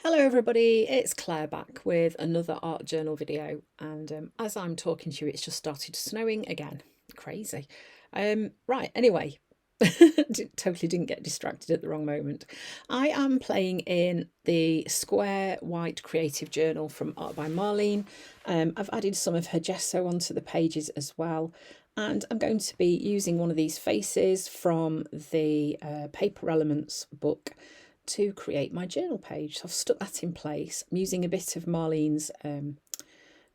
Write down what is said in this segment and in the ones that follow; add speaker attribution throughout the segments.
Speaker 1: Hello everybody, it's Claire back with another art journal video, and as I'm talking to you it's just started snowing again. Crazy. Right, anyway, totally didn't get distracted at the wrong moment. I am playing in the square white creative journal from Art by Marlene. I've added some of her gesso onto the pages as well, and I'm going to be using one of these faces from the Paper Elements book to create my journal page. So I've stuck that in place. I'm using a bit of Marlene's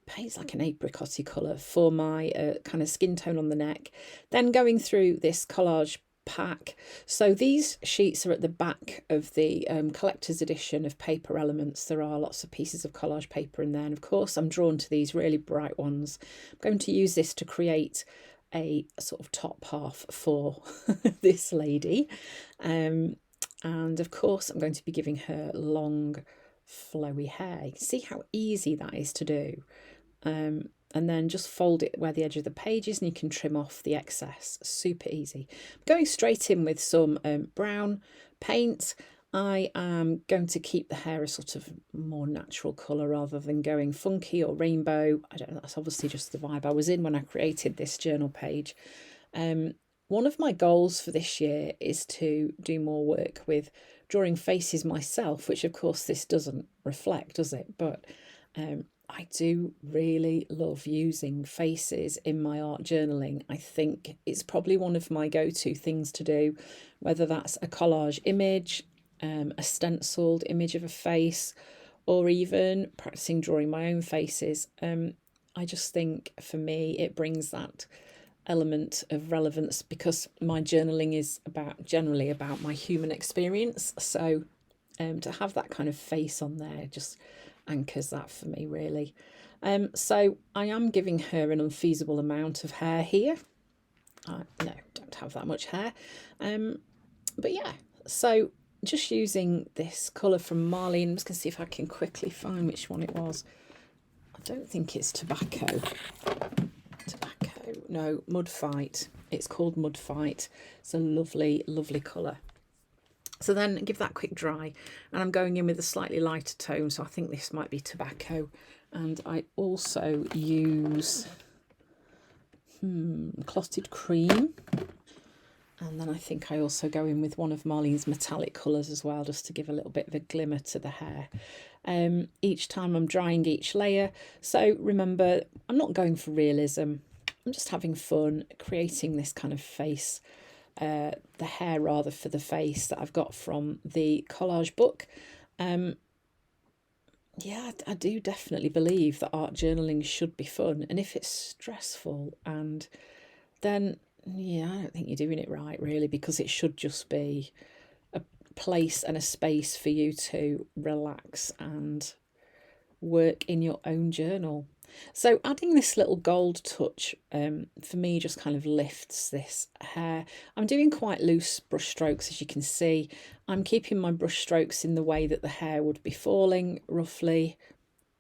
Speaker 1: paint, like an apricotty colour, for my kind of skin tone on the neck. Then going through this collage pack. So these sheets are at the back of the collector's edition of Paper Elements. There are lots of pieces of collage paper in there, and of course I'm drawn to these really bright ones. I'm going to use this to create a sort of top half for this lady. And of course I'm going to be giving her long flowy hair. You can see how easy that is to do. And then just fold it where the edge of the page is and you can trim off the excess. Super easy. I'm going straight in with some brown paint. I am going to keep the hair a sort of more natural colour rather than going funky or rainbow. I don't know, that's obviously just the vibe I was in when I created this journal page. One of my goals for this year is to do more work with drawing faces myself, which of course this doesn't reflect, does it? But I do really love using faces in my art journaling. I think it's probably one of my go-to things to do, whether that's a collage image, a stenciled image of a face, or even practicing drawing my own faces. I just think for me it brings that element of relevance because my journaling is generally about my human experience. So to have that kind of face on there just anchors that for me, really. So I am giving her an unfeasible amount of hair here. No, don't have that much hair. But yeah, so just using this colour from Marlene. I'm just going to see if I can quickly find which one it was. I don't think it's tobacco. No, Mud Fight. It's called Mud Fight. It's a lovely, lovely colour. So then give that quick dry, and I'm going in with a slightly lighter tone, so I think this might be tobacco. And I also use clotted cream, and then I think I also go in with one of Marlene's metallic colours as well, just to give a little bit of a glimmer to the hair. Each time I'm drying each layer. So remember, I'm not going for realism. I'm just having fun creating this kind of face, the hair rather, for the face that I've got from the collage book. Yeah, I do definitely believe that art journaling should be fun, and if it's stressful, and then yeah, I don't think you're doing it right, really, because it should just be a place and a space for you to relax and work in your own journal. So adding this little gold touch for me just kind of lifts this hair. I'm doing quite loose brush strokes, as you can see. I'm keeping my brush strokes in the way that the hair would be falling, roughly,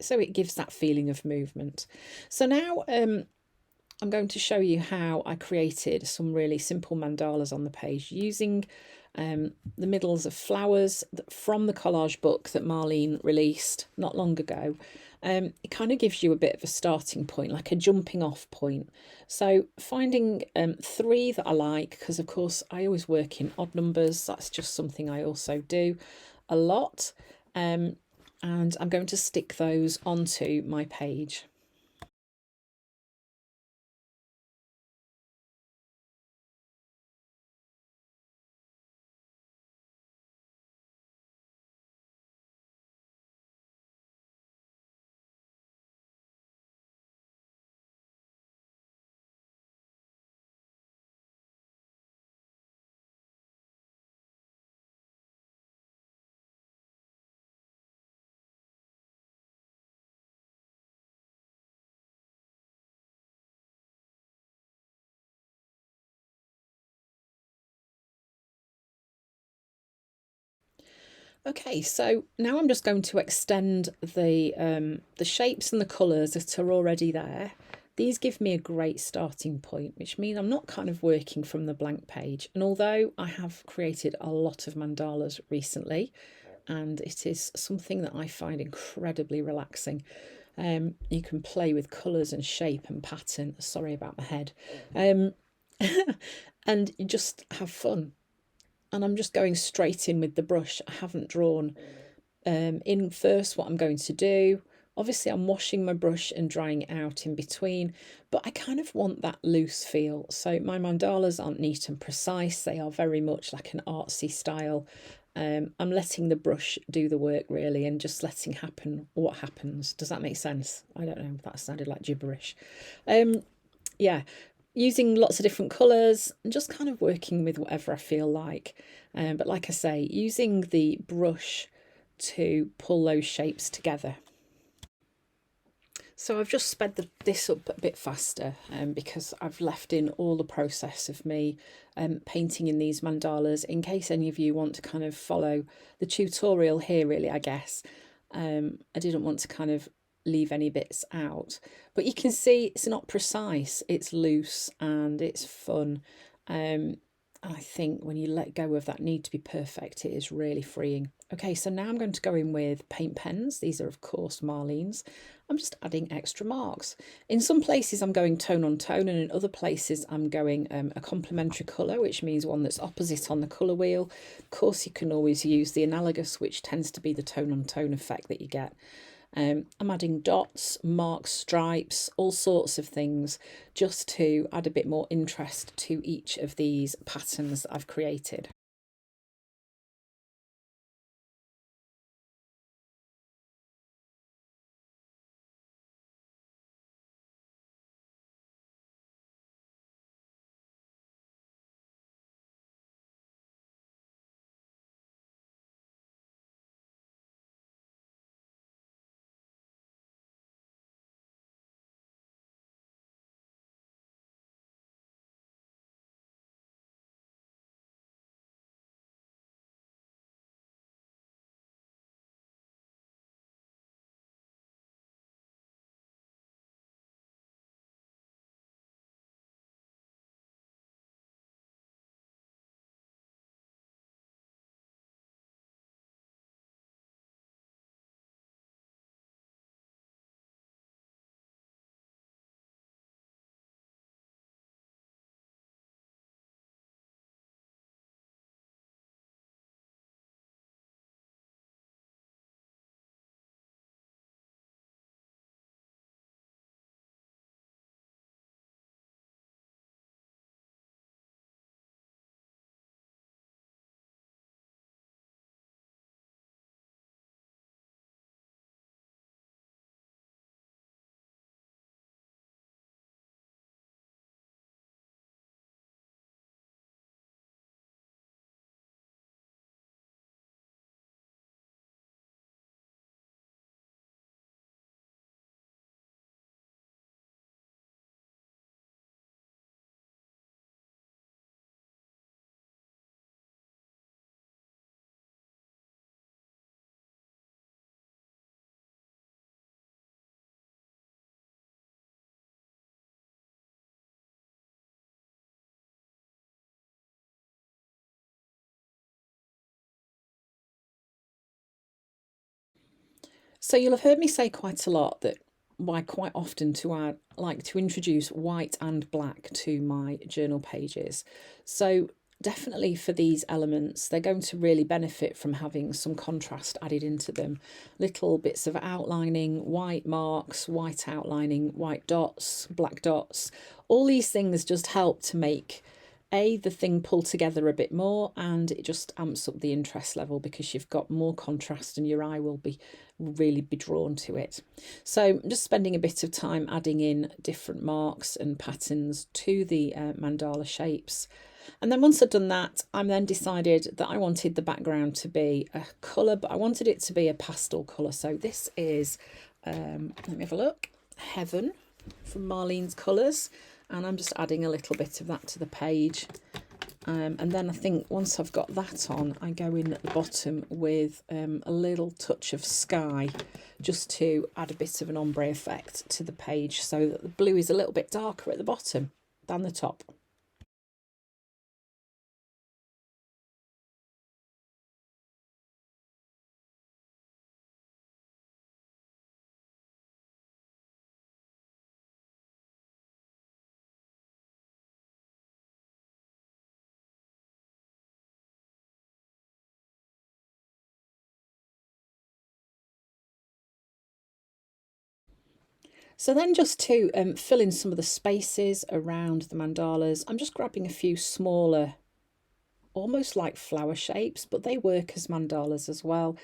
Speaker 1: so it gives that feeling of movement. So now I'm going to show you how I created some really simple mandalas on the page using the middles of flowers from the collage book that Marlene released not long ago. It kind of gives you a bit of a starting point, like a jumping off point. So finding 3 that I like, because of course I always work in odd numbers. That's just something I also do a lot. And I'm going to stick those onto my page. Okay, so now I'm just going to extend the shapes and the colours that are already there. These give me a great starting point, which means I'm not kind of working from the blank page. And although I have created a lot of mandalas recently, and it is something that I find incredibly relaxing. You can play with colours and shape and pattern. Sorry about my head. And you just have fun. And I'm just going straight in with the brush. I haven't drawn in first what I'm going to do. Obviously, I'm washing my brush and drying it out in between, but I kind of want that loose feel. So my mandalas aren't neat and precise. They are very much like an artsy style. I'm letting the brush do the work really, and just letting happen what happens. Does that make sense? I don't know, that sounded like gibberish. Yeah, using lots of different colours and just kind of working with whatever I feel like. But like I say, using the brush to pull those shapes together. So I've just sped this up a bit faster because I've left in all the process of me painting in these mandalas in case any of you want to kind of follow the tutorial here really, I guess. I didn't want to kind of leave any bits out, but you can see it's not precise, it's loose and it's fun. I think when you let go of that need to be perfect, it is really freeing. Okay, so now I'm going to go in with paint pens. These are, of course, Marlene's. I'm just adding extra marks. In some places, I'm going tone on tone, and in other places, I'm going a complementary colour, which means one that's opposite on the colour wheel. Of course, you can always use the analogous, which tends to be the tone on tone effect that you get. I'm adding dots, marks, stripes, all sorts of things, just to add a bit more interest to each of these patterns that I've created. So you'll have heard me say quite a lot that why quite often like to introduce white and black to my journal pages. So definitely for these elements, they're going to really benefit from having some contrast added into them. Little bits of outlining, white marks, white outlining, white dots, black dots. All these things just help to make the thing pull together a bit more, and it just amps up the interest level because you've got more contrast and your eye will really be drawn to it. So I'm just spending a bit of time adding in different marks and patterns to the mandala shapes. And then once I've done that, I'm then decided that I wanted the background to be a colour, but I wanted it to be a pastel colour. So this is, let me have a look, Heaven from Marlene's Colours. And I'm just adding a little bit of that to the page. And then I think once I've got that on, I go in at the bottom with a little touch of sky, just to add a bit of an ombre effect to the page so that the blue is a little bit darker at the bottom than the top. So then just to fill in some of the spaces around the mandalas, I'm just grabbing a few smaller, almost like flower shapes, but they work as mandalas as well.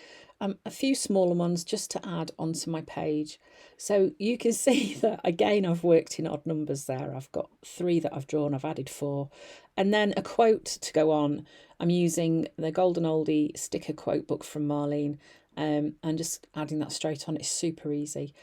Speaker 1: A few smaller ones just to add onto my page. So you can see that again, I've worked in odd numbers there. I've got 3 that I've drawn, I've added 4. And then a quote to go on. I'm using the Golden Oldie sticker quote book from Marlene, and just adding that straight on. It's super easy.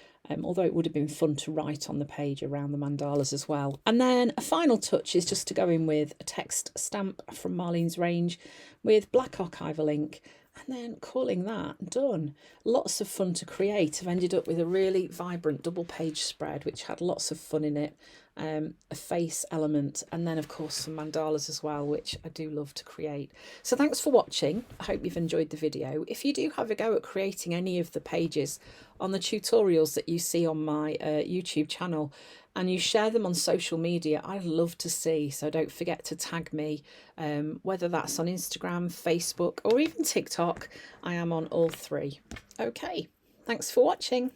Speaker 1: Although it would have been fun to write on the page around the mandalas as well. And then a final touch is just to go in with a text stamp from Marlene's range with black archival ink, and then calling that done. Lots of fun to create. I've ended up with a really vibrant double page spread which had lots of fun in it, a face element, and then of course some mandalas as well, which I do love to create. So thanks for watching. I hope you've enjoyed the video. If you do have a go at creating any of the pages on the tutorials that you see on my YouTube channel, and you share them on social media, I'd love to see. So don't forget to tag me, whether that's on Instagram, Facebook, or even TikTok. I am on all 3. Okay, thanks for watching.